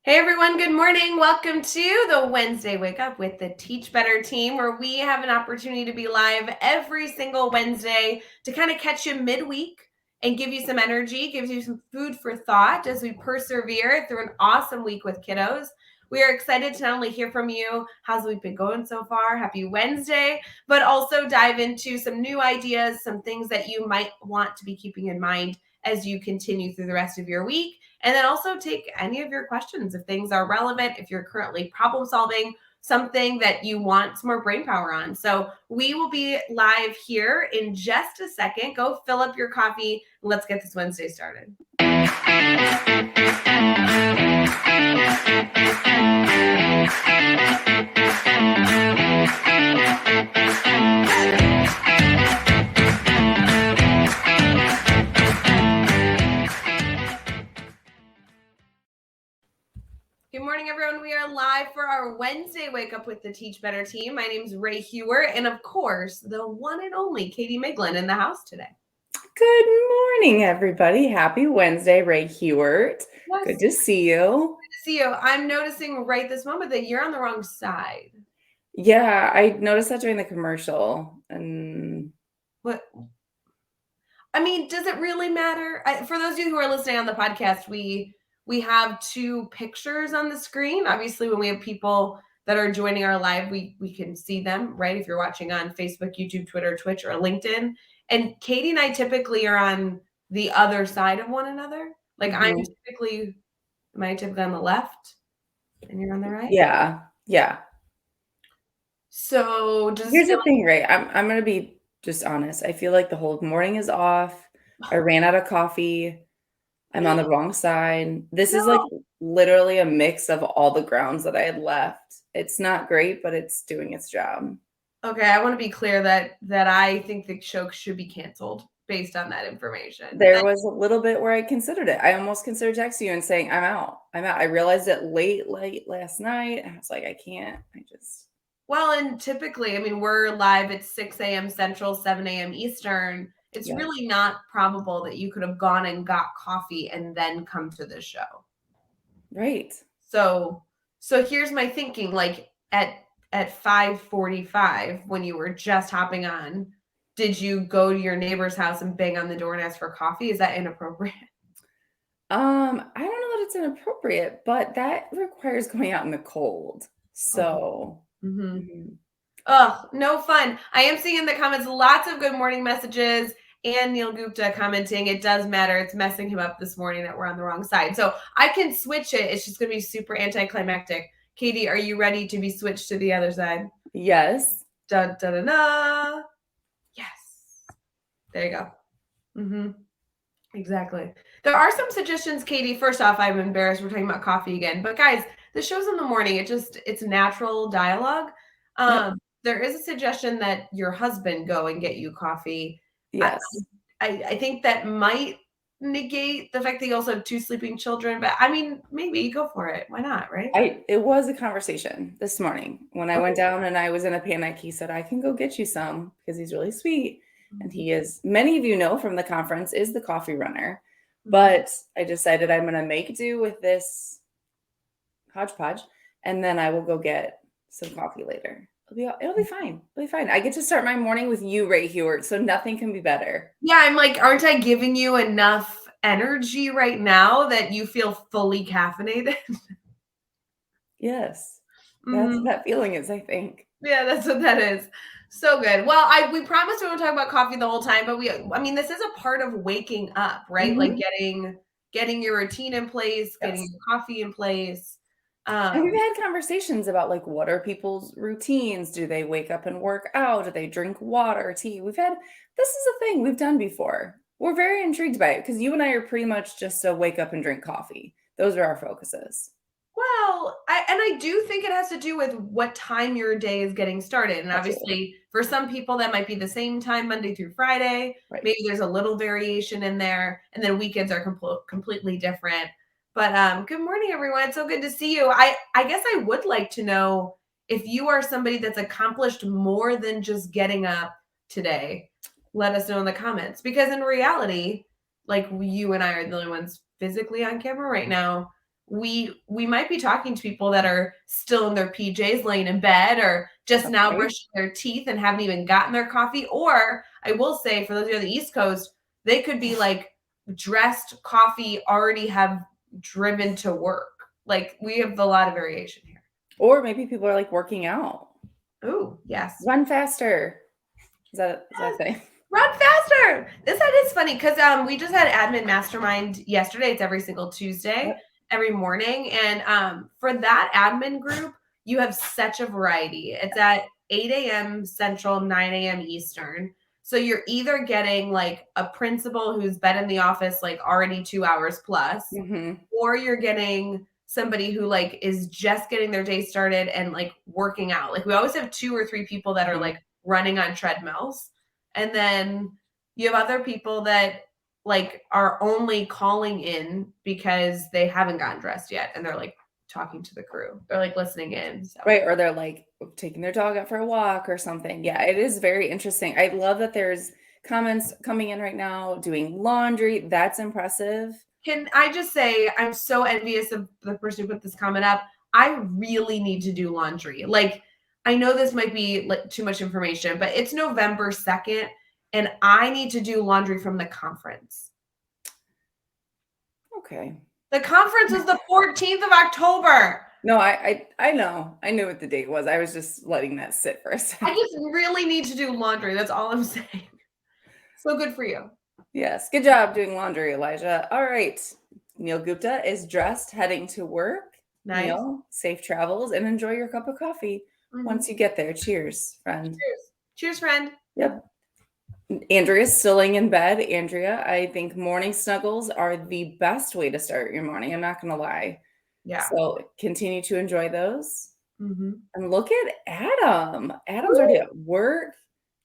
Hey everyone, good morning. Welcome to the Wednesday Wake Up with the Teach Better team, where we have an opportunity to be live every single Wednesday to kind of catch you midweek and give you some energy, gives you some food for thought as we persevere through an awesome week with kiddos. We are excited to not only hear from you, how's the week been going so far? Happy Wednesday, but also dive into some new ideas, some things that you might want to be keeping in mind as you continue through the rest of your week. And then also take any of your questions if things are relevant, if you're currently problem solving something that you want some more brain power on. So we will be live here in just a second. Go fill up your coffee. And let's get this Wednesday started. Good morning, everyone. We are live for our Wednesday Wake Up with the Teach Better team. My name is Rae Hug, and of course, the one and only Katie Miglin in the house today. Good morning, everybody. Happy Wednesday, Rae Hewart. Yes. Good to see you. Good to see you. I'm noticing right this moment that you're on the wrong side. Yeah, I noticed that during the commercial. And What? I mean, does it really matter? For those of you who are listening on the podcast, we have two pictures on the screen. Obviously, when we have people that are joining our live, we can see them, right? If you're watching on Facebook, YouTube, Twitter, Twitch, or LinkedIn. And Katie and I typically are on the other side of one another. Like am I typically on the left and you're on the right? Yeah. So Here's the thing, Rae. I'm gonna be just honest. I feel like the whole morning is off. I ran out of coffee. I'm on the wrong side. This is like literally a mix of all the grounds that I had left. It's not great, but it's doing its job. Okay, I want to be clear that I think the show should be canceled based on that information. There was a little bit where I considered it. I almost considered texting you and saying, I'm out. I realized it late last night. And I was like, I can't. Well, and typically, I mean, we're live at 6 a.m. Central, 7 a.m. Eastern. It's really not probable that you could have gone and got coffee and then come to the show. Right. So here's my thinking, like at 5:45 when you were just hopping on, did you go to your neighbor's house and bang on the door and ask for coffee? Is that inappropriate? I don't know that it's inappropriate, but that requires going out in the cold. So Oh, no fun. I am seeing in the comments lots of good morning messages and Neil Gupta commenting. It does matter. It's messing him up this morning that we're on the wrong side. So I can switch it. It's just going to be super anticlimactic. Katie, are you ready to be switched to the other side? Yes. Da, da, da, da. Yes. There you go. Exactly. There are some suggestions, Katie. First off, I'm embarrassed we're talking about coffee again. But guys, the show's in the morning. It's natural dialogue. There is a suggestion that your husband go and get you coffee. Yes. I think that might negate the fact that you also have two sleeping children, but I mean, maybe go for it. Why not, right? It was a conversation this morning. When I went down and I was in a panic, he said, I can go get you some because he's really sweet. And he is, many of you know from the conference, is the coffee runner. But I decided I'm going to make do with this hodgepodge, and then I will go get some coffee later. It'll be fine. It'll be fine. I get to start my morning with you, Rae Hewart, so nothing can be better. Yeah, I'm like, aren't I giving you enough energy right now that you feel fully caffeinated? Yes. That's what that feeling is, I think. Yeah, that's what that is. So good. Well, we promised we won't talk about coffee the whole time, but this is a part of waking up, right? Like getting your routine in place, getting your coffee in place. And we've had conversations about like, what are people's routines? Do they wake up and work out? Do they drink water, tea? This is a thing we've done before. We're very intrigued by it because you and I are pretty much just a wake up and drink coffee. Those are our focuses. Well, I do think it has to do with what time your day is getting started. And obviously, for some people, that might be the same time Monday through Friday. Right. Maybe there's a little variation in there. And then weekends are completely different. But good morning, everyone. It's so good to see you. I guess I would like to know if you are somebody that's accomplished more than just getting up today. Let us know in the comments. Because in reality, like you and I are the only ones physically on camera right now. we might be talking to people that are still in their PJs laying in bed or just now Okay. brushing their teeth and haven't even gotten their coffee. Or I will say for those of you on the East Coast, they could be like dressed, coffee, already have driven to work. Like we have a lot of variation here. Or maybe people are like working out. Oh, yes. Run faster. Is that a thing? Run faster. This side is funny because we just had admin mastermind yesterday. It's every single Tuesday, Yep. every morning. And for that admin group, you have such a variety. It's at 8 a.m. Central, 9 a.m. Eastern. So you're either getting like a principal who's been in the office like already 2 hours plus, or you're getting somebody who like is just getting their day started and like working out. Like we always have 2 or 3 people that are like running on treadmills. And then you have other people that like are only calling in because they haven't gotten dressed yet and they're like talking to the crew. They're like listening in. So. Right. Or they're like taking their dog out for a walk or something. Yeah, it is very interesting. I love that there's comments coming in right now, doing laundry. That's impressive. Can I just say, I'm so envious of the person who put this comment up. I really need to do laundry. Like, I know this might be like too much information, but it's November 2nd, and I need to do laundry from the conference. Okay. The conference is the 14th of October. No, I know. I knew what the date was. I was just letting that sit for a second. I just really need to do laundry. That's all I'm saying. So good for you. Yes. Good job doing laundry, Elijah. All right. Neil Gupta is dressed, heading to work. Nice. Neil, safe travels and enjoy your cup of coffee once you get there. Cheers, friend. Cheers. Cheers, friend. Yep. Andrea's still laying in bed. Andrea, I think morning snuggles are the best way to start your morning. I'm not going to lie. Yeah. So continue to enjoy those. Mm-hmm. And look at Adam. Adam's already at work,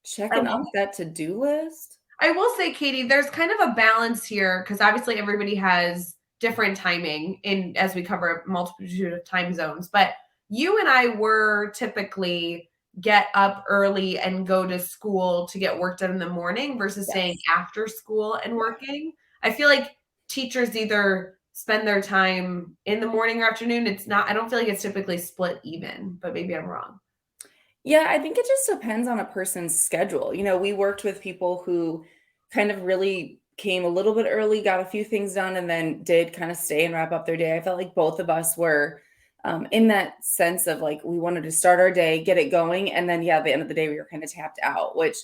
checking off that to-do list. I will say, Katie, there's kind of a balance here because obviously everybody has different timing in as we cover a multitude of time zones. But you and I were typically get up early and go to school to get work done in the morning versus staying after school and working. I feel like teachers either spend their time in the morning or afternoon. I don't feel like it's typically split even, but maybe I'm wrong. Yeah, I think it just depends on a person's schedule. You know, we worked with people who kind of really came a little bit early, got a few things done, and then did kind of stay and wrap up their day. I felt like both of us were in that sense of like we wanted to start our day, get it going, and then at the end of the day, we were kind of tapped out, which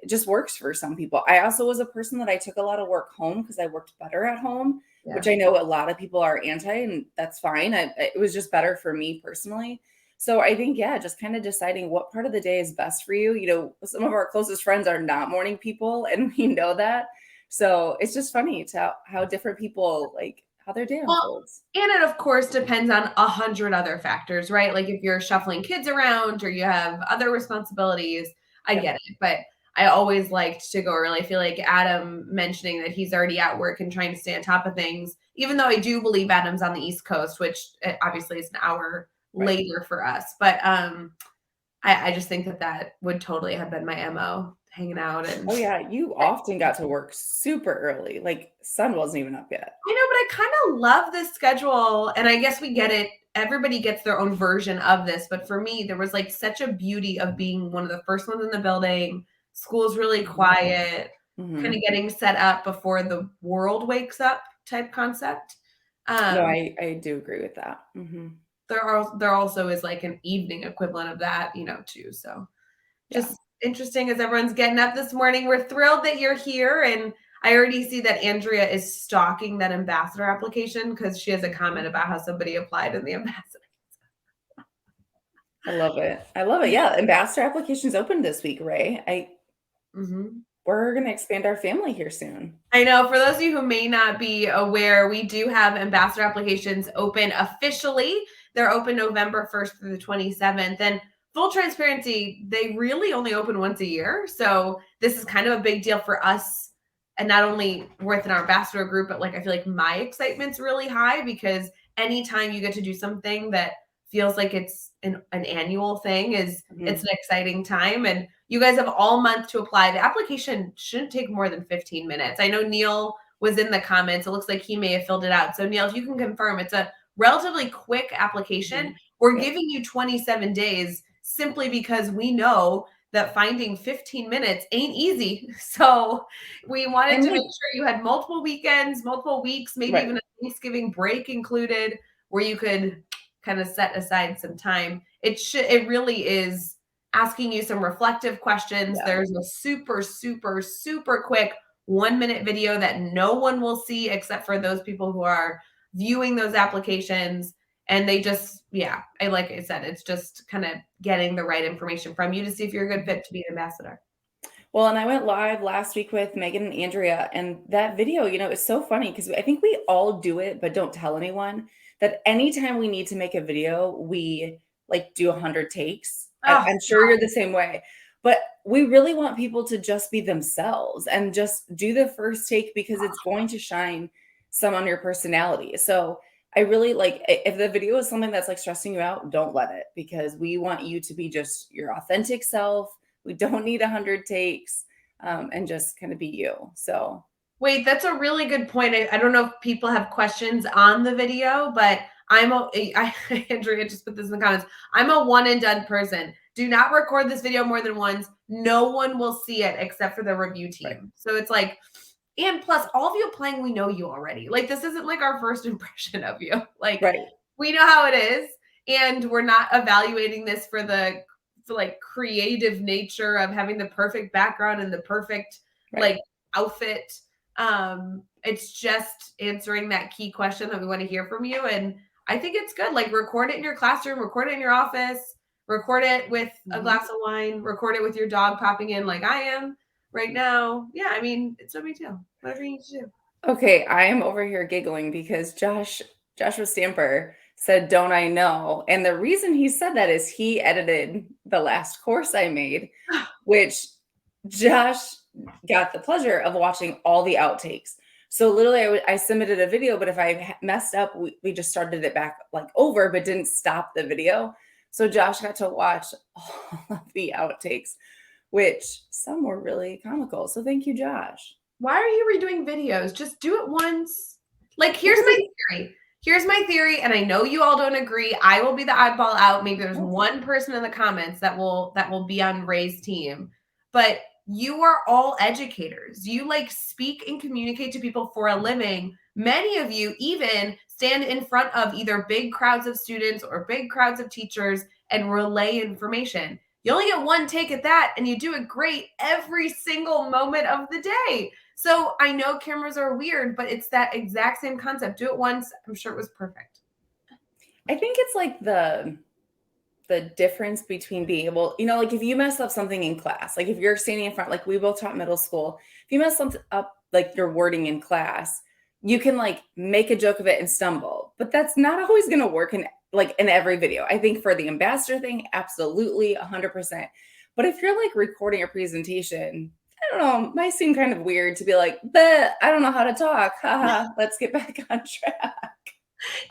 it just works for some people. I also was a person that I took a lot of work home because I worked better at home, which I know a lot of people are anti, and that's fine. It was just better for me personally. So I think, just kind of deciding what part of the day is best for you. You know, some of our closest friends are not morning people, and we know that. So it's just funny to how different people like how their day unfolds. And it, of course, depends on 100 other factors, right? Like if you're shuffling kids around or you have other responsibilities, I get it. But I always liked to go early. I feel like Adam mentioning that he's already at work and trying to stay on top of things, even though I do believe Adam's on the East Coast, which obviously is an hour later for us. But I just think that would totally have been my MO, hanging out. And you often got to work super early. Like sun wasn't even up yet. I know, but I kind of love this schedule. And I guess we get it. Everybody gets their own version of this. But for me, there was like such a beauty of being one of the first ones in the building. School's really quiet, kind of getting set up before the world wakes up type concept. No, I do agree with that. There also is like an evening equivalent of that, too. So just interesting as everyone's getting up this morning. We're thrilled that you're here. And I already see that Andrea is stalking that ambassador application because she has a comment about how somebody applied in the ambassador. I love it. Yeah. Ambassador applications opened this week, Rae. We're going to expand our family here soon. I know. For those of you who may not be aware, we do have ambassador applications open officially. They're open November 1st through the 27th. And full transparency, they really only open once a year. So this is kind of a big deal for us. And not only within our ambassador group, but like I feel like my excitement's really high because anytime you get to do something that feels like it's an annual thing it's an exciting time. And you guys have all month to apply. The application shouldn't take more than 15 minutes. I know Neil was in the comments. It looks like he may have filled it out. So Neil, if you can confirm, it's a relatively quick application. We're giving you 27 days simply because we know that finding 15 minutes ain't easy. So we wanted to make sure you had multiple weekends, multiple weeks, maybe even a Thanksgiving break included, where you could kind of set aside some time. It really is asking you some reflective questions. Yeah. There's a super, super, super quick 1-minute video that no one will see except for those people who are viewing those applications. And they just, like I said, it's just kind of getting the right information from you to see if you're a good fit to be an ambassador. Well, and I went live last week with Megan and Andrea, and that video, is so funny because I think we all do it, but don't tell anyone that anytime we need to make a video, we do 100 takes. I'm sure you're the same way, but we really want people to just be themselves and just do the first take because it's going to shine some on your personality. So I really if the video is something that's stressing you out, don't let it, because we want you to be just your authentic self. We don't need 100 takes, and just kind of be you. So wait, that's a really good point. I don't know if people have questions on the video, but Andrea just put this in the comments. I'm a one and done person. Do not record this video more than once. No one will see it except for the review team. Right. So it's and plus all of you applying, we know you already. This isn't our first impression of you. We know how it is. And we're not evaluating this for the creative nature of having the perfect background and the perfect outfit. It's just answering that key question that we want to hear from you. And I think it's good. Record it in your classroom, record it in your office, record it with a glass of wine, record it with your dog popping in like I am right now. Yeah, I mean, it's no big deal. Whatever you need to do. Okay, I am over here giggling because Joshua Stamper said, "Don't I know?" And the reason he said that is he edited the last course I made, which Josh got the pleasure of watching all the outtakes. So literally I submitted a video, but if I messed up, we just started it back over, but didn't stop the video. So Josh got to watch all of the outtakes, which some were really comical. So thank you, Josh. Why are you redoing videos? Just do it once. Here's my theory. Here's my theory, and I know you all don't agree. I will be the oddball out. Maybe there's one person in the comments that will be on Rae's team, but you are all educators. You speak and communicate to people for a living. Many of you even stand in front of either big crowds of students or big crowds of teachers and relay information. You only get one take at that, and you do it great every single moment of the day. So I know cameras are weird, but it's that exact same concept. Do it once. I'm sure it was perfect. I think it's the difference between being able, if you mess up something in class, if you're standing in front, we both taught middle school, if you mess something up, your wording in class, you can make a joke of it and stumble, but that's not always going to work in every video. I think for the ambassador thing, absolutely 100%. But if you're recording a presentation, I don't know, it might seem kind of weird to be but I don't know how to talk. Haha, let's get back on track.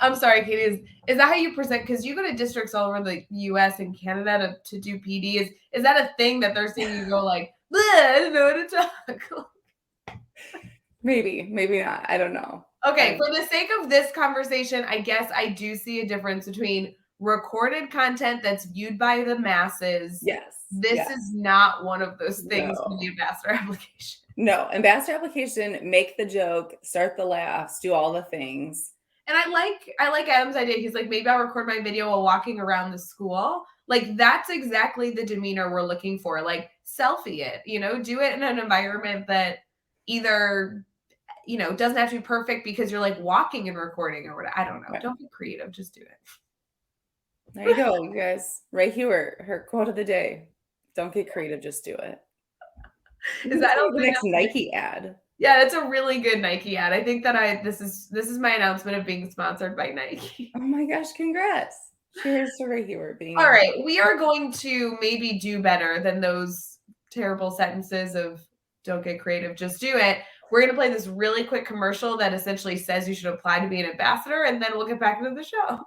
I'm sorry, Katie. Is that how you present? Because you go to districts all over the U.S. and Canada to do PD. Is that a thing that they're seeing you go I don't know how to talk? Maybe not. I don't know. Okay, for the sake of this conversation, I guess I do see a difference between recorded content that's viewed by the masses. Yes. This is not one of those things for the ambassador application. No, ambassador application, make the joke, start the laughs, do all the things. And I like Adam's idea. He's maybe I'll record my video while walking around the school. That's exactly the demeanor we're looking for. Selfie it, do it in an environment that either, doesn't have to be perfect because you're walking and recording or whatever. I don't know. Right. Don't be creative. Just do it. There you go, you guys. Rae Hug, her quote of the day. Don't get creative. Just do it. Is that the next Nike ad? Yeah, it's a really good Nike ad. I think that this is my announcement of being sponsored by Nike. Oh my gosh, congrats. Cheers to Rae Hug being all right. We are going to maybe do better than those terrible sentences of don't get creative, just do it. We're going to play this really quick commercial that essentially says you should apply to be an ambassador, and then we'll get back into the show.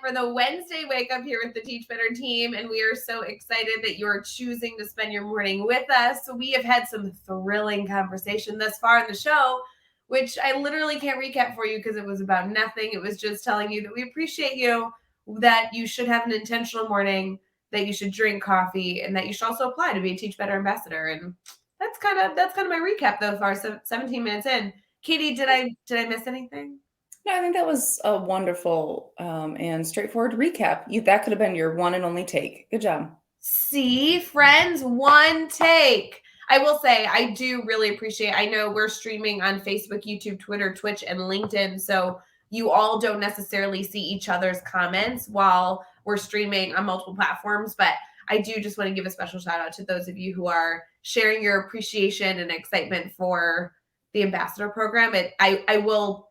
for the Wednesday Wake Up here with the Teach Better team, and we are so excited that you're choosing to spend your morning with us. So we have had some thrilling conversation thus far in the show, which I literally can't recap for you because it was about nothing. It was just telling you that we appreciate you, that you should have an intentional morning, that you should drink coffee, and that you should also apply to be a Teach Better ambassador. And that's kind of my recap thus far. So 17 minutes in. Katie, did I miss anything? No, I think that was a wonderful and straightforward recap. That could have been your one and only take. Good job. See, friends, one take. I will say, I do really appreciate, I know we're streaming on Facebook, YouTube, Twitter, Twitch, and LinkedIn. So you all don't necessarily see each other's comments while we're streaming on multiple platforms. But I do just want to give a special shout out to those of you who are sharing your appreciation and excitement for the ambassador program.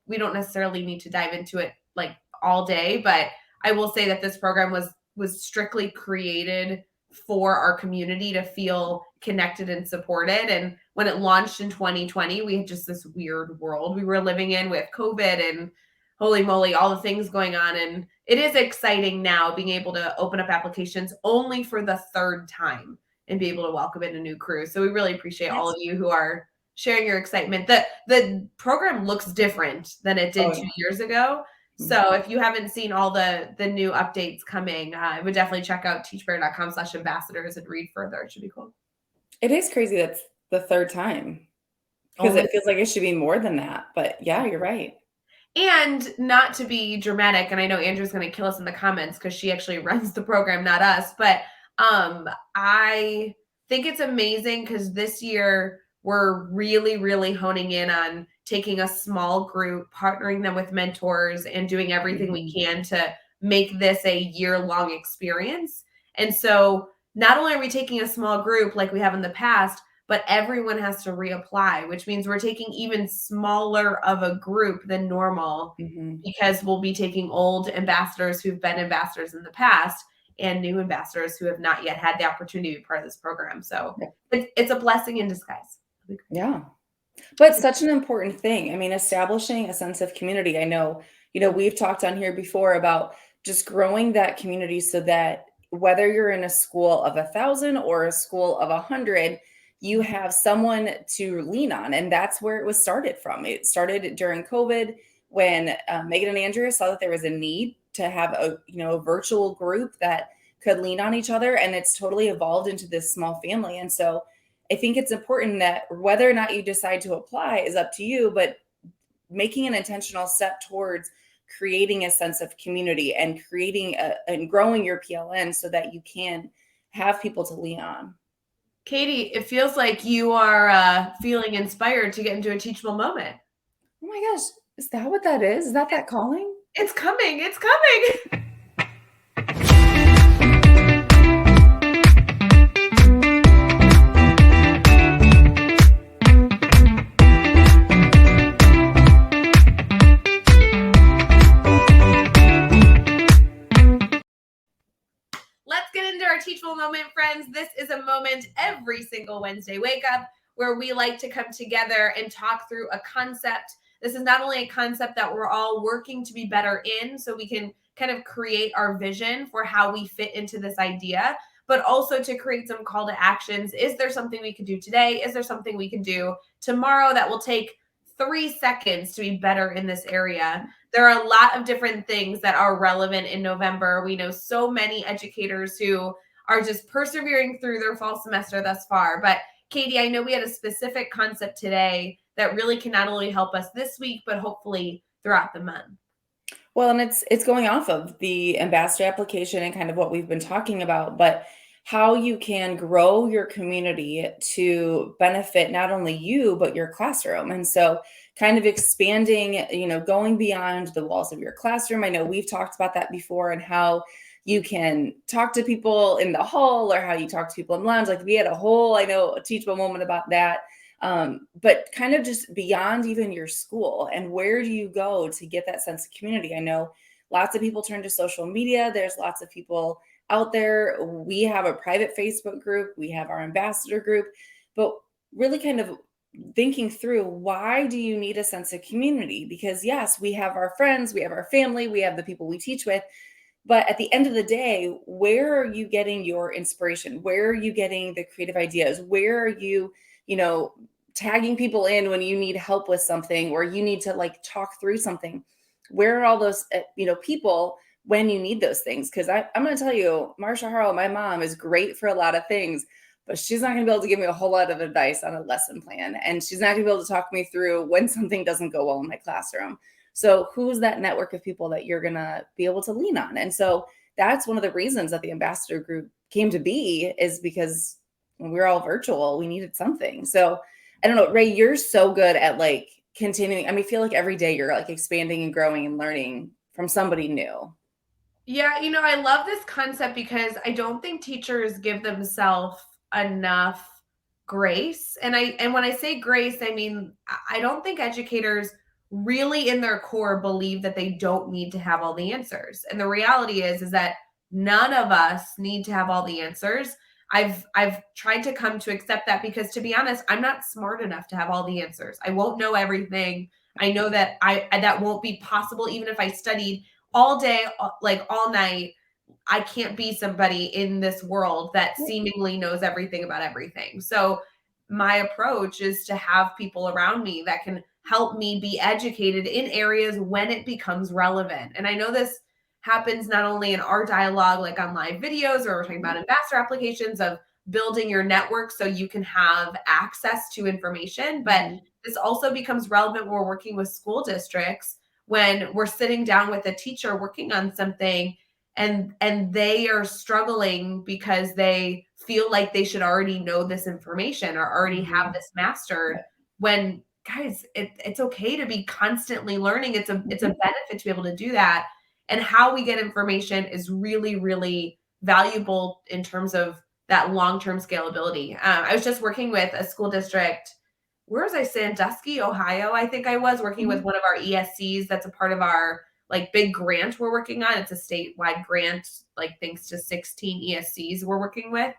We don't necessarily need to dive into it like all day, but I will say that this program was strictly created for our community to feel connected and supported. And when it launched in 2020, we had just this weird world we were living in with COVID and holy moly, all the things going on. And it is exciting now being able to open up applications only for the third time and be able to welcome in a new crew. So we really appreciate all of you who are sharing your excitement. The program looks different than it did 2 years ago. So if you haven't seen all the new updates coming, I would definitely check out teachbetter.com/ambassadors and read further. It should be cool. It is crazy that's the third time because it feels like it should be more than that. But yeah, you're right. And not to be dramatic, and I know Andrew's going to kill us in the comments because she actually runs the program, not us. But I think it's amazing because this year we're really, really honing in on taking a small group, partnering them with mentors, and doing everything we can to make this a year-long experience. And so not only are we taking a small group like we have in the past, but everyone has to reapply, which means we're taking even smaller of a group than normal because we'll be taking old ambassadors who've been ambassadors in the past and new ambassadors who have not yet had the opportunity to be part of this program. So it's a blessing in disguise. Yeah. But such an important thing. I mean, establishing a sense of community. I know, we've talked on here before about just growing that community so that whether you're in a school of 1,000 or a school of 100, you have someone to lean on. And that's where it was started from. It started during COVID when Megan and Andrea saw that there was a need to have a virtual group that could lean on each other. And it's totally evolved into this small family. And so I think it's important that whether or not you decide to apply is up to you, but making an intentional step towards creating a sense of community and creating and growing your PLN so that you can have people to lean on. Katie, it feels like you are feeling inspired to get into a teachable moment. Oh my gosh, is that what that is? Is that calling? It's coming. It's coming. Our teachable moment, friends. This is a moment every single Wednesday wake up where we like to come together and talk through a concept. This is not only a concept that we're all working to be better in so we can kind of create our vision for how we fit into this idea, but also to create some call to actions. Is there something we can do today? Is there something we can do tomorrow that will take 3 seconds to be better in this area? There are a lot of different things that are relevant in November. We know so many educators who are just persevering through their fall semester thus far. But Katie, I know we had a specific concept today that really can not only help us this week, but hopefully throughout the month. Well, and it's going off of the ambassador application and kind of what we've been talking about, but how you can grow your community to benefit not only you, but your classroom. And so kind of expanding, going beyond the walls of your classroom. I know we've talked about that before and how you can talk to people in the hall or how you talk to people in lounge. Like we had a teachable moment about that. But kind of just beyond even your school and where do you go to get that sense of community? I know lots of people turn to social media. There's lots of people out there. We have a private Facebook group. We have our ambassador group, but really kind of thinking through why do you need a sense of community? Because yes, we have our friends, we have our family, we have the people we teach with, But at the end of the day, where are you getting your inspiration? Where are you getting the creative ideas? Where are you, you know, tagging people in when you need help with something or you need to like talk through something? Where are all those, people when you need those things? Because I'm going to tell you, Marsha Harrell, my mom, is great for a lot of things, but she's not going to be able to give me a whole lot of advice on a lesson plan. And she's not going to be able to talk me through when something doesn't go well in my classroom. So who's that network of people that you're going to be able to lean on? And so that's one of the reasons that the ambassador group came to be, is because when we were all virtual, we needed something. So I don't know, Rae, you're so good at like continuing. I mean, I feel like every day you're like expanding and growing and learning from somebody new. Yeah, I love this concept because I don't think teachers give themselves enough grace. And when I say grace, I mean I don't think educators really in their core believe that they don't need to have all the answers. And the reality is that none of us need to have all the answers. I've tried to come to accept that because, to be honest, I'm not smart enough to have all the answers. I won't know everything. I know that that won't be possible even if I studied all day, like all night. I can't be somebody in this world that seemingly knows everything about everything. So my approach is to have people around me that can help me be educated in areas when it becomes relevant. And I know this happens not only in our dialogue, like on live videos, or we're talking about ambassador applications of building your network so you can have access to information, but this also becomes relevant when we're working with school districts, when we're sitting down with a teacher working on something and they are struggling because they feel like they should already know this information or already have this mastered, when guys, it's okay to be constantly learning. It's a benefit to be able to do that. And how we get information is really, really valuable in terms of that long-term scalability. I was just working with a school district. Where was I? Sandusky, Ohio. I think I was working with one of our ESCs. That's a part of our like big grant we're working on. It's a statewide grant, like thanks to 16 ESCs we're working with.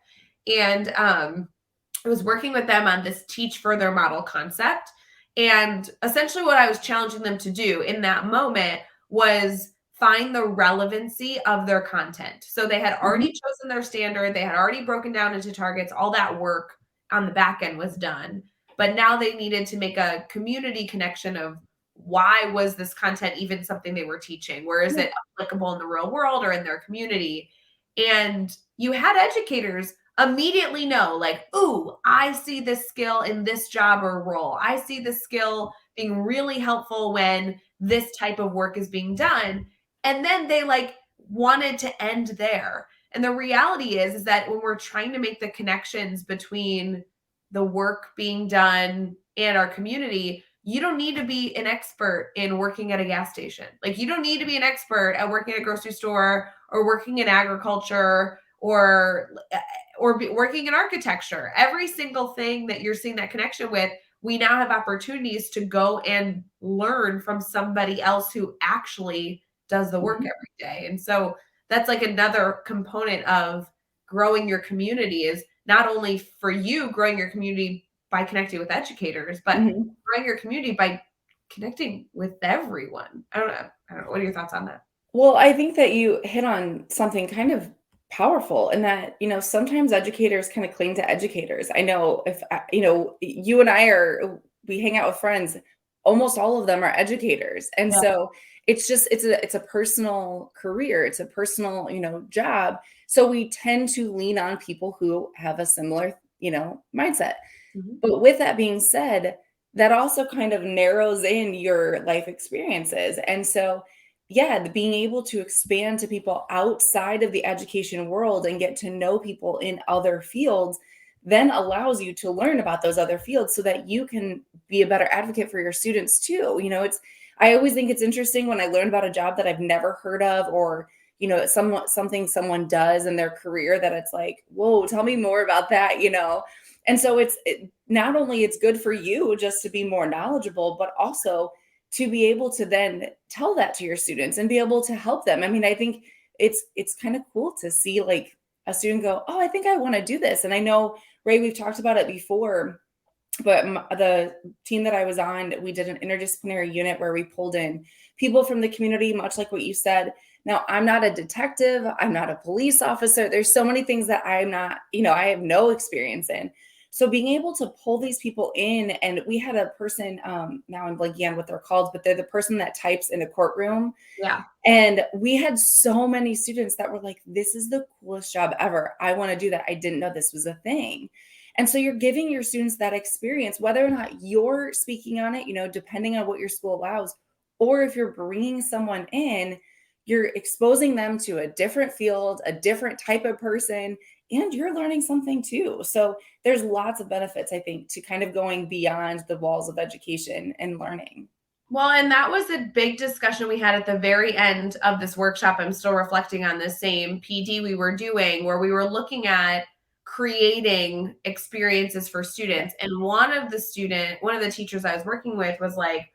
And I was working with them on this teach further model concept. And essentially what I was challenging them to do in that moment was find the relevancy of their content. So they had already chosen their standard, they had already broken down into targets, all that work on the back end was done. But now they needed to make a community connection of why was this content even something they were teaching? Where is it applicable in the real world or in their community? And you had educators immediately know, like, ooh, I see this skill in this job or role. I see this skill being really helpful when this type of work is being done. And then they like wanted to end there. And the reality is that when we're trying to make the connections between the work being done and our community, you don't need to be an expert in working at a gas station. Like, you don't need to be an expert at working at a grocery store or working in agriculture or working in architecture. Every single thing that you're seeing that connection with, we now have opportunities to go and learn from somebody else who actually does the work every day. And so that's like another component of growing your community, is not only for you growing your community by connecting with educators, but growing your community by connecting with everyone. I don't know. What are your thoughts on that? Well, I think that you hit on something kind of powerful, in that, sometimes educators kind of cling to educators. I know if, you and we hang out with friends, almost all of them are educators. And so it's just, it's a personal career. It's a personal, job. So we tend to lean on people who have a similar, mindset. But with that being said, that also kind of narrows in your life experiences. And so, being able to expand to people outside of the education world and get to know people in other fields then allows you to learn about those other fields so that you can be a better advocate for your students too. I always think it's interesting when I learn about a job that I've never heard of, or something someone does in their career that it's like, whoa, tell me more about that. And so not only it's good for you just to be more knowledgeable, but also to be able to then tell that to your students and be able to help them. I mean, I think it's kind of cool to see like a student go, oh, I think I want to do this. And I know, Rae, we've talked about it before, but the team that I was on, we did an interdisciplinary unit where we pulled in people from the community, much like what you said, Now, I'm not a detective, I'm not a police officer. There's so many things that I'm not, I have no experience in. So being able to pull these people in, and we had a person, now I'm blanking on what they're called, but they're the person that types in a courtroom. Yeah. And we had so many students that were like, this is the coolest job ever. I want to do that. I didn't know this was a thing. And so you're giving your students that experience, whether or not you're speaking on it, depending on what your school allows, or if you're bringing someone in, you're exposing them to a different field, a different type of person, and you're learning something too. So there's lots of benefits, I think, to kind of going beyond the walls of education and learning. Well, and that was a big discussion we had at the very end of this workshop. I'm still reflecting on the same PD we were doing, where we were looking at creating experiences for students. And one of the teachers I was working with was like,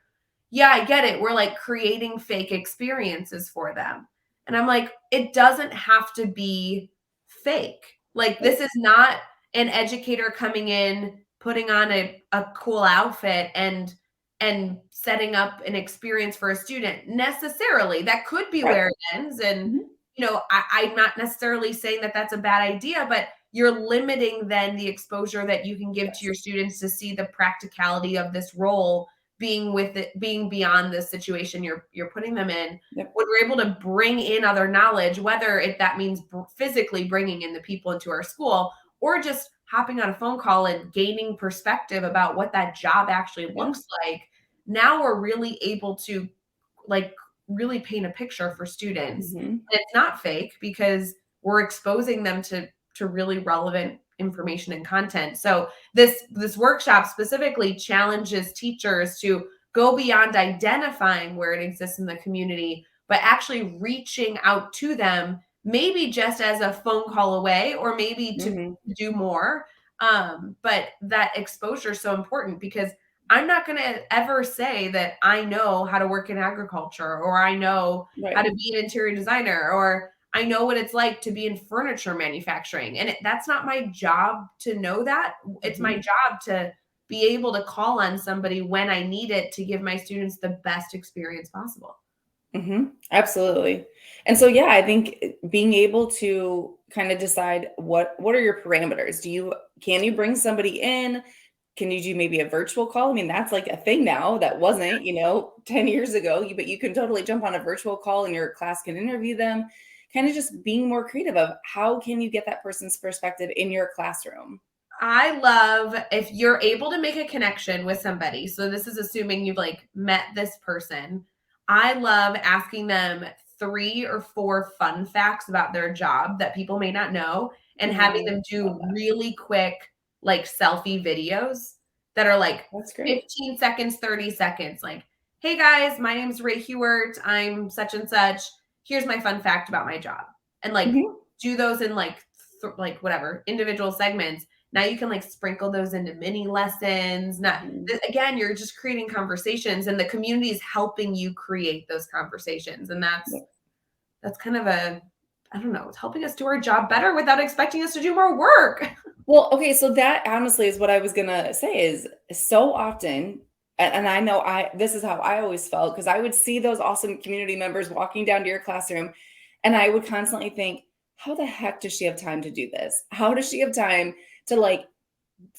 yeah, I get it. We're like creating fake experiences for them. And I'm like, it doesn't have to be fake. Like, this is not an educator coming in, putting on a cool outfit and setting up an experience for a student necessarily. That could be Right. where it ends. And, Mhm. I'm not necessarily saying that that's a bad idea, but you're limiting then the exposure that you can give to your Yes. students to see the practicality of this role being beyond the situation you're putting them in. Yep. When we're able to bring in other knowledge, whether that means physically bringing in the people into our school or just hopping on a phone call and gaining perspective about what that job actually Yeah. looks like, now we're really able to like really paint a picture for students. Mhm. And it's not fake because we're exposing them to really relevant information and content. So this workshop specifically challenges teachers to go beyond identifying where it exists in the community, but actually reaching out to them, maybe just as a phone call away, or maybe to Mhm. do more. But that exposure is so important because I'm not going to ever say that I know how to work in agriculture, or I know how Right. to be an interior designer, or I know what it's like to be in furniture manufacturing. And that's not my job to know that. It's my Mhm. job to be able to call on somebody when I need it to give my students the best experience possible. Absolutely. And so, yeah, I think being able to kind of decide what are your parameters? Can you bring somebody in? Can you do maybe a virtual call? I mean, that's like a thing now that wasn't, 10 years ago, but you can totally jump on a virtual call and your class can interview them. Kind of just being more creative of how can you get that person's perspective in your classroom? I love if you're able to make a connection with somebody. So this is assuming you've like met this person. I love asking them 3 or 4 fun facts about their job that people may not know, and having Mm, them love do that. really quick like selfie videos that are like That's great. 15 seconds, 30 seconds. Like, hey guys, my name's Rae Hewart. I'm such and such. Here's my fun fact about my job. And like Mhm. do those in like like whatever individual segments. Now you can like sprinkle those into mini lessons. Not Mhm. again, you're just creating conversations, and the community is helping you create those conversations. And that's kind of I don't know, it's helping us do our job better without expecting us to do more work. Well, okay, so that honestly is what I was gonna say is so often, and I know this is how I always felt because I would see those awesome community members walking down to your classroom, and I would constantly think, how the heck does she have time to do this? How does she have time to like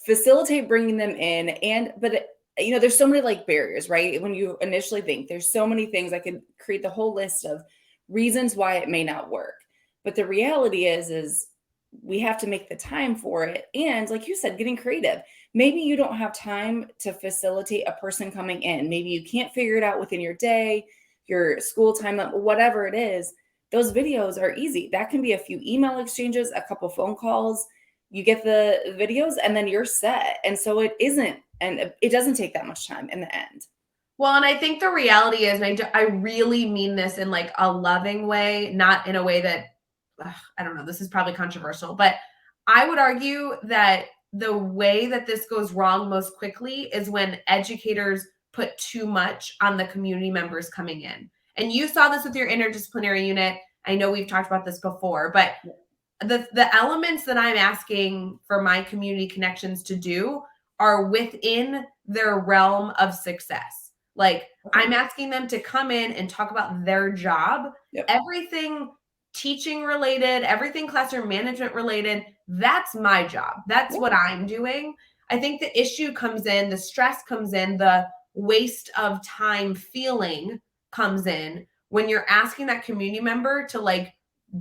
facilitate bringing them in? There's so many like barriers, right? When you initially think there's so many things, I could create the whole list of reasons why it may not work. But the reality is we have to make the time for it. And like you said, getting creative. Maybe you don't have time to facilitate a person coming in. Maybe you can't figure it out within your day, your school time, whatever it is. Those videos are easy. That can be a few email exchanges, a couple phone calls. You get the videos and then you're set. And so it doesn't take that much time in the end. Well, and I think the reality is, and I really mean this in like a loving way, not in a way that, I don't know, this is probably controversial, but I would argue that the way that this goes wrong most quickly is when educators put too much on the community members coming in. And you saw this with your interdisciplinary unit. I know we've talked about this before, but the elements that I'm asking for my community connections to do are within their realm of success. Like, Okay. I'm asking them to come in and talk about their job. Yep. Everything teaching related, everything classroom management related, that's my job. That's what I'm doing. I think the issue comes in, the stress comes in, the waste of time feeling comes in when you're asking that community member to like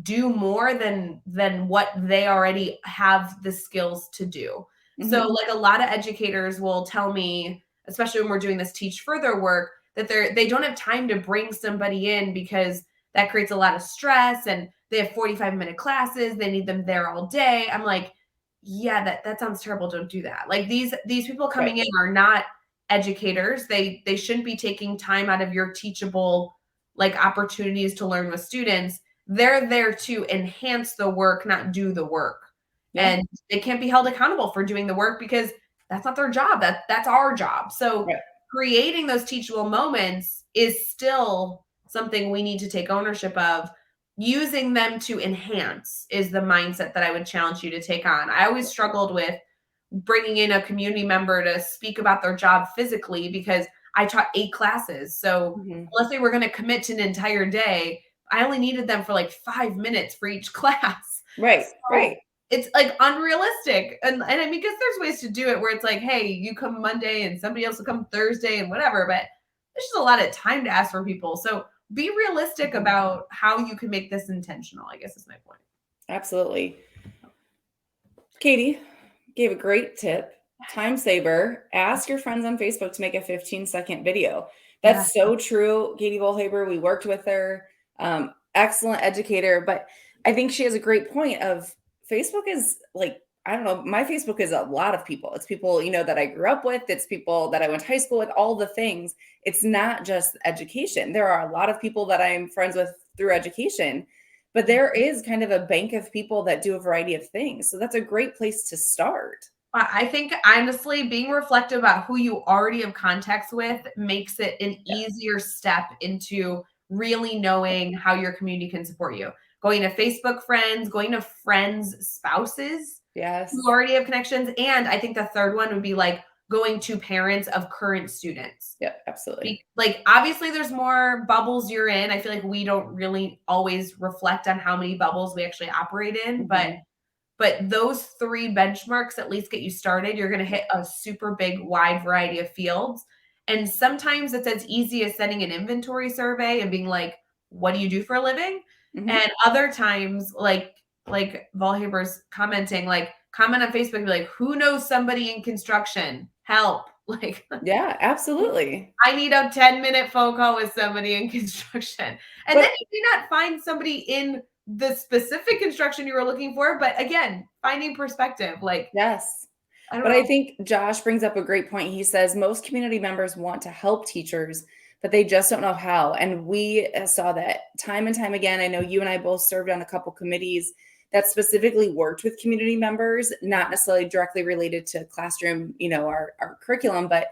do more than what they already have the skills to do. So like a lot of educators will tell me, especially when we're doing this teach further work, that they don't have time to bring somebody in because that creates a lot of stress and they have 45-minute classes, they need them there all day. I'm like, yeah, that sounds terrible. Don't do that. Like these people coming in are not educators. They shouldn't be taking time out of your teachable like opportunities to learn with students. They're there to enhance the work, not do the work. Yeah. And they can't be held accountable for doing the work because that's not their job. That's our job. So creating those teachable moments is still something we need to take ownership of. Using them to enhance is the mindset that I would challenge you to take on. I always struggled with bringing in a community member to speak about their job physically because I taught 8 classes. So unless they were going to commit to an entire day, I only needed them for like 5 minutes for each class. Right. So it's like unrealistic. And I mean, because there's ways to do it where it's like, hey, you come Monday and somebody else will come Thursday and whatever, but there's just a lot of time to ask for people. So be realistic about how you can make this intentional, I guess is my point. Absolutely. Katie gave a great tip. Time saver. Ask your friends on Facebook to make a 15-second video. That's so true. Katie Volhaber, we worked with her. Excellent educator. But I think she has a great point of Facebook is like, I don't know, my Facebook is a lot of people. It's people, that I grew up with. It's people that I went to high school with, all the things. It's not just education. There are a lot of people that I'm friends with through education, but there is kind of a bank of people that do a variety of things. So that's a great place to start. I think honestly, being reflective about who you already have contacts with makes it an easier step into really knowing how your community can support you. Going to Facebook friends, going to friends' spouses who already have connections. And I think the third one would be like going to parents of current students. Yeah, absolutely. Like obviously there's more bubbles you're in. I feel like we don't really always reflect on how many bubbles we actually operate in, but those 3 benchmarks at least get you started. You're going to hit a super big, wide variety of fields. And sometimes it's as easy as sending an inventory survey and being like, what do you do for a living? And other times, like Volhaber's commenting, like comment on Facebook and be like, who knows somebody in construction? Help. Like, yeah, absolutely. I need a 10-minute phone call with somebody in construction. And then you may not find somebody in the specific construction you were looking for, but again, finding perspective. Like, yes. I think Josh brings up a great point. He says most community members want to help teachers, but they just don't know how. And we saw that time and time again. I know you and I both served on a couple committees that specifically worked with community members, not necessarily directly related to classroom, our curriculum, but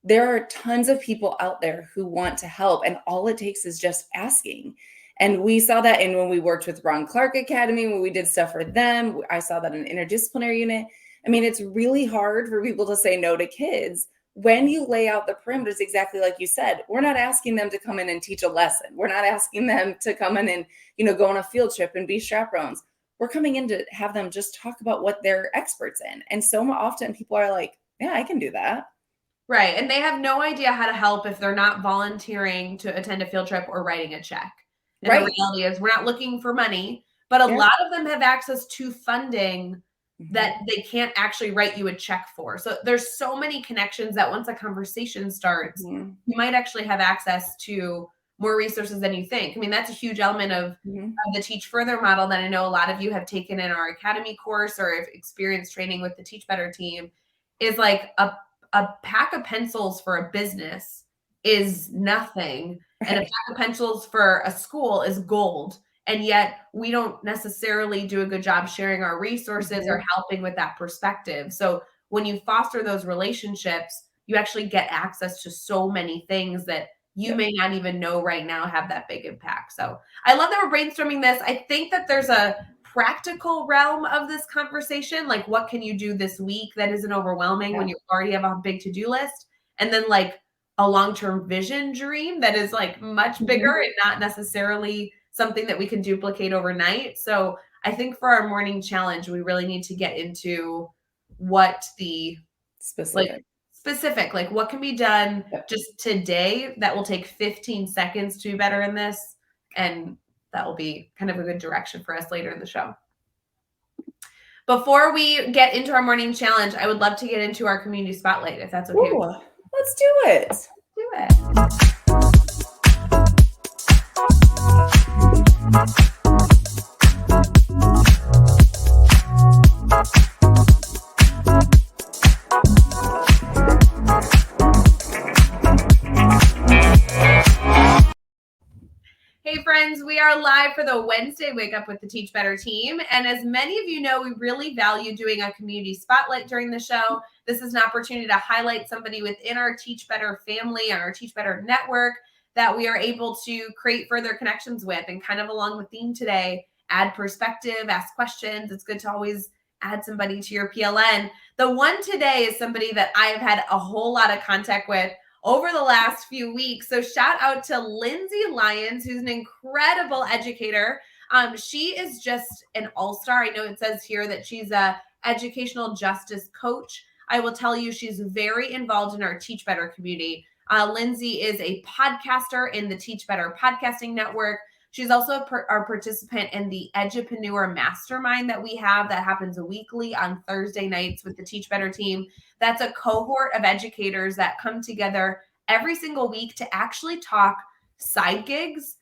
there are tons of people out there who want to help. And all it takes is just asking. And we saw that when we worked with Ron Clark Academy, when we did stuff for them. I saw that in an interdisciplinary unit. I mean, it's really hard for people to say no to kids when you lay out the parameters exactly like you said. We're not asking them to come in and teach a lesson. We're not asking them to come in and, go on a field trip and be chaperones. We're coming in to have them just talk about what they're experts in. And so often people are like, yeah, I can do that. Right. And they have no idea how to help if they're not volunteering to attend a field trip or writing a check. And the reality is we're not looking for money, but a lot of them have access to funding that they can't actually write you a check for. So there's so many connections that once a conversation starts, you might actually have access to more resources than you think. I mean, that's a huge element of the Teach Further model that I know a lot of you have taken in our academy course or have experienced training with the Teach Better team is like a pack of pencils for a business is nothing. And a pack of pencils for a school is gold. And yet we don't necessarily do a good job sharing our resources or helping with that perspective. So when you foster those relationships, you actually get access to so many things that you may not even know right now have that big impact. So I love that we're brainstorming this. I think that there's a practical realm of this conversation. Like, what can you do this week that isn't overwhelming when you already have a big to-do list? And then like a long-term vision dream that is like much bigger and not necessarily something that we can duplicate overnight. So I think for our morning challenge, we really need to get into what the specific, like what can be done just today that will take 15 seconds to be better in this. And that will be kind of a good direction for us later in the show. Before we get into our morning challenge, I would love to get into our community spotlight, if that's okay. Ooh, let's do it. Let's do it. Hey friends, we are live for the Wednesday Wake Up with the Teach Better team. And as many of you know, we really value doing a community spotlight during the show. This is an opportunity to highlight somebody within our Teach Better family and our Teach Better network that we are able to create further connections with. And kind of along the theme today, add perspective, ask questions. It's good to always add somebody to your PLN. The one today is somebody that I've had a whole lot of contact with over the last few weeks. So shout out to Lindsay Lyons, who's an incredible educator. She is just an all-star. I know it says here that she's a educational justice coach. I will tell you, she's very involved in our Teach Better community. Lindsay is a podcaster in the Teach Better podcasting network. She's also our participant in the Edupreneur Mastermind that we have that happens weekly on Thursday nights with the Teach Better team. That's a cohort of educators that come together every single week to actually talk side gigs.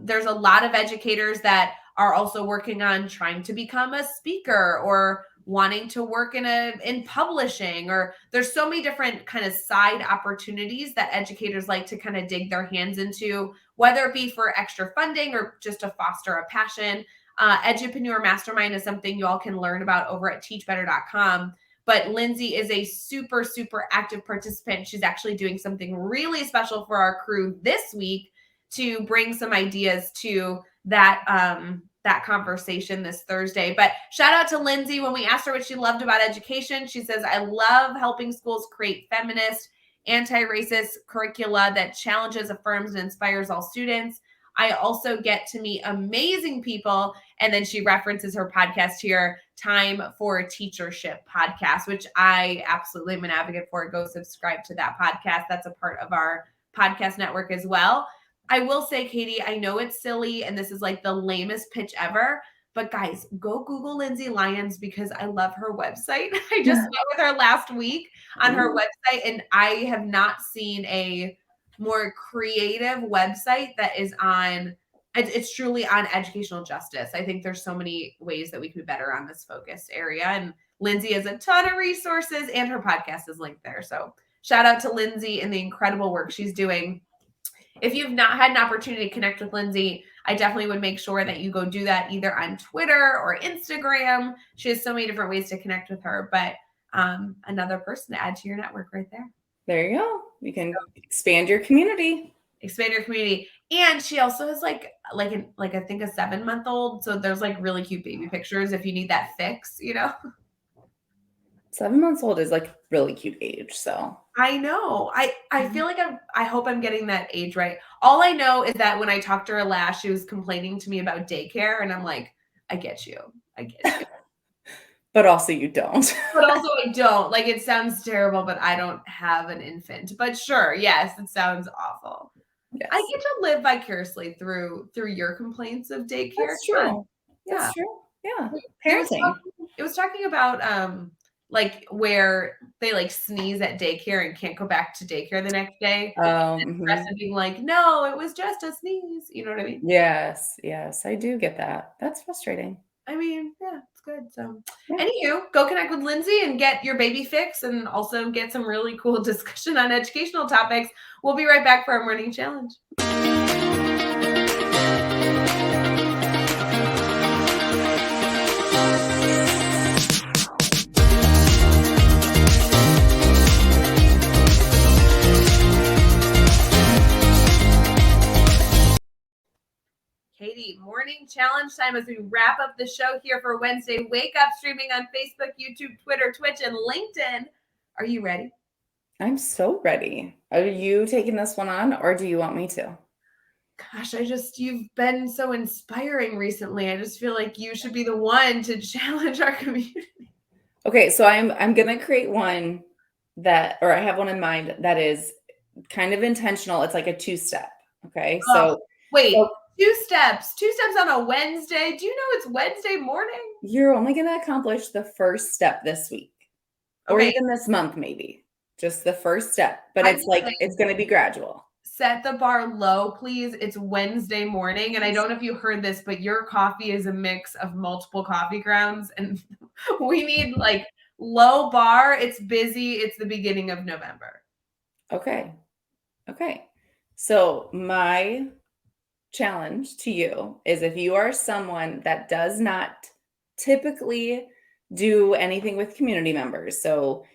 There's a lot of educators that are also working on trying to become a speaker or wanting to work in publishing, or there's so many different kind of side opportunities that educators like to kind of dig their hands into, whether it be for extra funding or just to foster a passion. Edupreneur Mastermind is something you all can learn about over at teachbetter.com. But Lindsay is a super, super active participant. She's actually doing something really special for our crew this week to bring some ideas to that conversation this Thursday. But shout out to Lindsay. When we asked her what she loved about education, she says, I love helping schools create feminist, anti-racist curricula that challenges, affirms, and inspires all students. I also get to meet amazing people. And then she references her podcast here, Time for Teachership podcast, which I absolutely am an advocate for. Go subscribe to that podcast. That's a part of our podcast network as well. I will say, Katie, I know it's silly and this is like the lamest pitch ever, but guys, go Google Lindsay Lyons because I love her website. I just met with her last week on her website, and I have not seen a more creative website that is on, it's truly on educational justice. I think there's so many ways that we could be better on this focus area. And Lindsay has a ton of resources and her podcast is linked there. So shout out to Lindsay and the incredible work she's doing. If you've not had an opportunity to connect with Lindsay, I definitely would make sure that you go do that either on Twitter or Instagram. She has so many different ways to connect with her, but another person to add to your network right there. There you go. You can expand your community. Expand your community. And she also has like I think a 7-month-old. So there's like really cute baby pictures if you need that fix, you know? 7 months old is like really cute age. So I know. I feel like I hope I'm getting that age right. All I know is that when I talked to her last, she was complaining to me about daycare. And I'm like, I get you. But also you don't. But also I don't. Like, it sounds terrible, but I don't have an infant. But sure, yes, it sounds awful. Yes. I get to live vicariously through your complaints of daycare. That's true. Yeah. That's true. Yeah. Parenting. It was talking about like where they like sneeze at daycare and can't go back to daycare the next day. And the rest of being like, no, it was just a sneeze. You know what I mean? Yes. I do get that. That's frustrating. I mean, yeah, it's good. So anywho, go connect with Lindsay and get your baby fix and also get some really cool discussion on educational topics. We'll be right back for our morning challenge. Katie, morning challenge time as we wrap up the show here for Wednesday Wake Up, streaming on Facebook, YouTube, Twitter, Twitch, and LinkedIn. Are you ready? I'm so ready. Are you taking this one on, or do you want me to? Gosh, you've been so inspiring recently. I just feel like you should be the one to challenge our community. Okay, so I'm gonna create one that, or I have one in mind that is kind of intentional. It's like a two-step. Okay, Oh, so wait, 2 steps. 2 steps on a Wednesday. Do you know it's Wednesday morning? you're only gonna accomplish the first step this week, or Okay, even this month, maybe. Just the first step, but I'm it's just like it's saying, gonna be gradual. set the bar low, please. It's Wednesday morning, and I don't know if you heard this, but your coffee is a mix of multiple coffee grounds, and we need like low bar. It's busy. It's the beginning of November. Okay, okay. So my challenge to you is, if you are someone that does not typically do anything with community members. So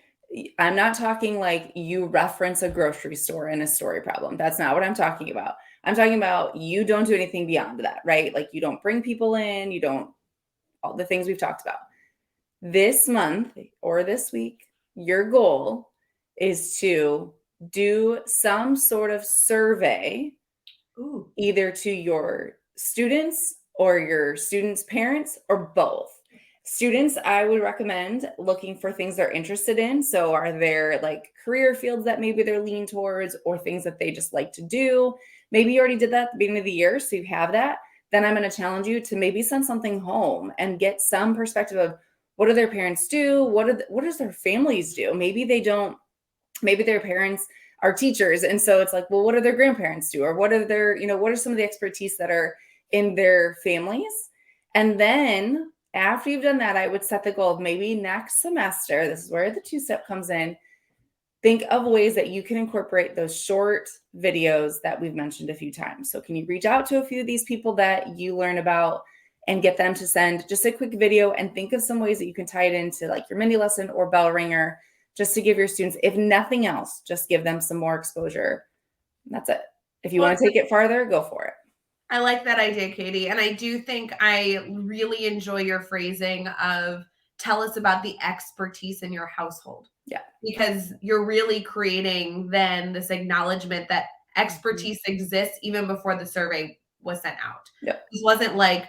I'm not talking like you reference a grocery store and a story problem. That's not what I'm talking about. I'm talking about you don't do anything beyond that, right? Like you don't bring people in, you don't, all the things we've talked about. This month or this week, your goal is to do some sort of survey, Ooh. either to your students or your students' parents, or both. Students, I would recommend looking for things they're interested in. So, are there like career fields that maybe they're leaning towards, or things that they just like to do? Maybe you already did that at the beginning of the year, so you have that. Then I'm going to challenge you to maybe send something home and get some perspective of, what do their parents do? What does their families do? Maybe they don't, maybe their parents are teachers, and so it's like, well, what do their grandparents do, or what are their, what are some of the expertise that are in their families? And then after you've done that, I would set the goal of, maybe next semester, this is where the two-step comes in, think of ways that you can incorporate those short videos that we've mentioned a few times. So can you reach out to a few of these people that you learn about and get them to send just a quick video, and think of some ways that you can tie it into like your mini lesson or bell ringer, just to give your students, if nothing else, just give them some more exposure. That's it. If you Well, want to take it farther, go for it. I like that idea, Katie. And I do think I really enjoy your phrasing of, tell us about the expertise in your household. Yeah. Because you're really creating then this acknowledgement that expertise exists even before the survey was sent out. Yeah. This wasn't like,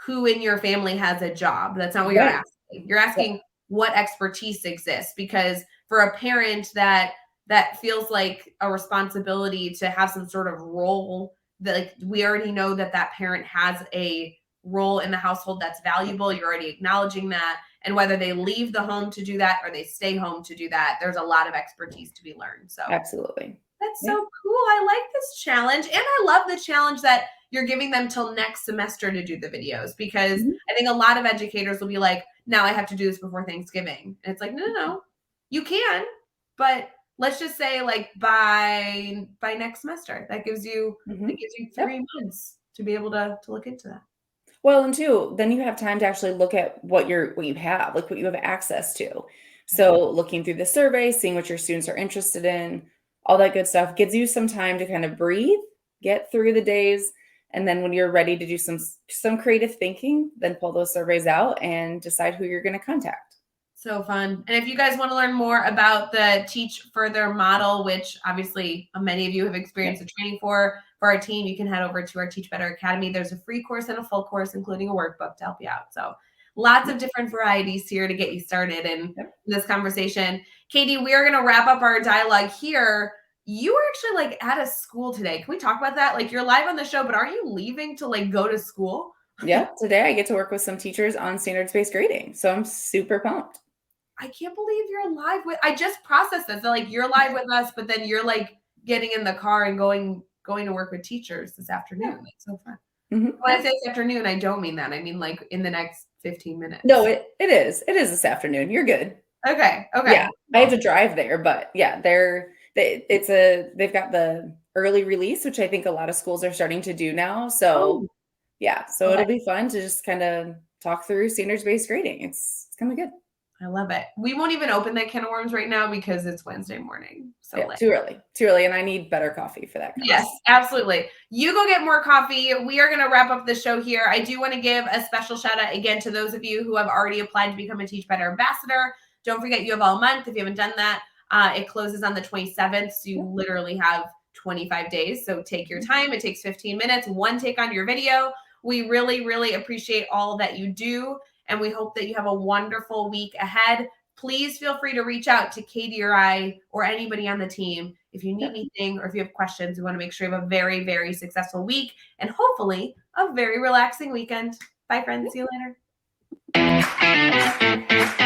who in your family has a job. That's not what you're Right. asking. You're asking what expertise exists, because for a parent that feels like a responsibility to have some sort of role, that like, we already know that that parent has a role in the household that's valuable. You're already acknowledging that. And whether they leave the home to do that or they stay home to do that, there's a lot of expertise to be learned. So Absolutely. that's Yeah. so cool. I like this challenge. And I love the challenge that you're giving them till next semester to do the videos, because Mhm. I think a lot of educators will be like, now I have to do this before Thanksgiving. And it's like, no, no, no. You can, but let's just say like by next semester. That gives you Yep. 3 months to be able to look into that. Well, and two, then you have time to actually look at what you have, like what you have access to. Yeah. So looking through the survey, seeing what your students are interested in, all that good stuff gives you some time to kind of breathe, get through the days, and then when you're ready to do some creative thinking, then pull those surveys out and decide who you're going to contact. So fun. And if you guys want to learn more about the Teach Further model, which obviously many of you have experienced Yep. the training for our team, you can head over to our Teach Better Academy. There's a free course and a full course, including a workbook to help you out. So lots of different varieties here to get you started in Yep. this conversation. Katie, we are going to wrap up our dialogue here. You were actually like at a school today. Can we talk about that? Like, you're live on the show, but aren't you leaving to like go to school? Yeah. Today I get to work with some teachers on standards-based grading. So I'm super pumped. I can't believe you're live with. I just processed this. So like, you're live with us, but then you're like getting in the car and going to work with teachers this afternoon. Yeah. That's so fun. Mhm. When I say this afternoon, I don't mean that. I mean like in the next 15 minutes. No, it is. It is this afternoon. You're good. Okay. Yeah, I have to drive there, but yeah, they've got the early release, which I think a lot of schools are starting to do now. So Oh, yeah, so okay. it'll be fun to just kind of talk through standards-based grading. It's gonna be good. I love it. We won't even open that can of worms right now because it's Wednesday morning. So Yeah, like, too early, and I need better coffee for that yes, conversation. absolutely. You go get more coffee. We are going to wrap up the show here. I do want to give a special shout out again to those of you who have already applied to become a Teach Better ambassador. Don't forget, you have all month if you haven't done that. It closes on the 27th, so you literally have 25 days. So take your time. It takes 15 minutes, one take on your video. We really, really appreciate all that you do, and we hope that you have a wonderful week ahead. Please feel free to reach out to Katie or I or anybody on the team if you need anything or if you have questions. We want to make sure you have a very, very successful week and hopefully a very relaxing weekend. Bye, friends. See you later.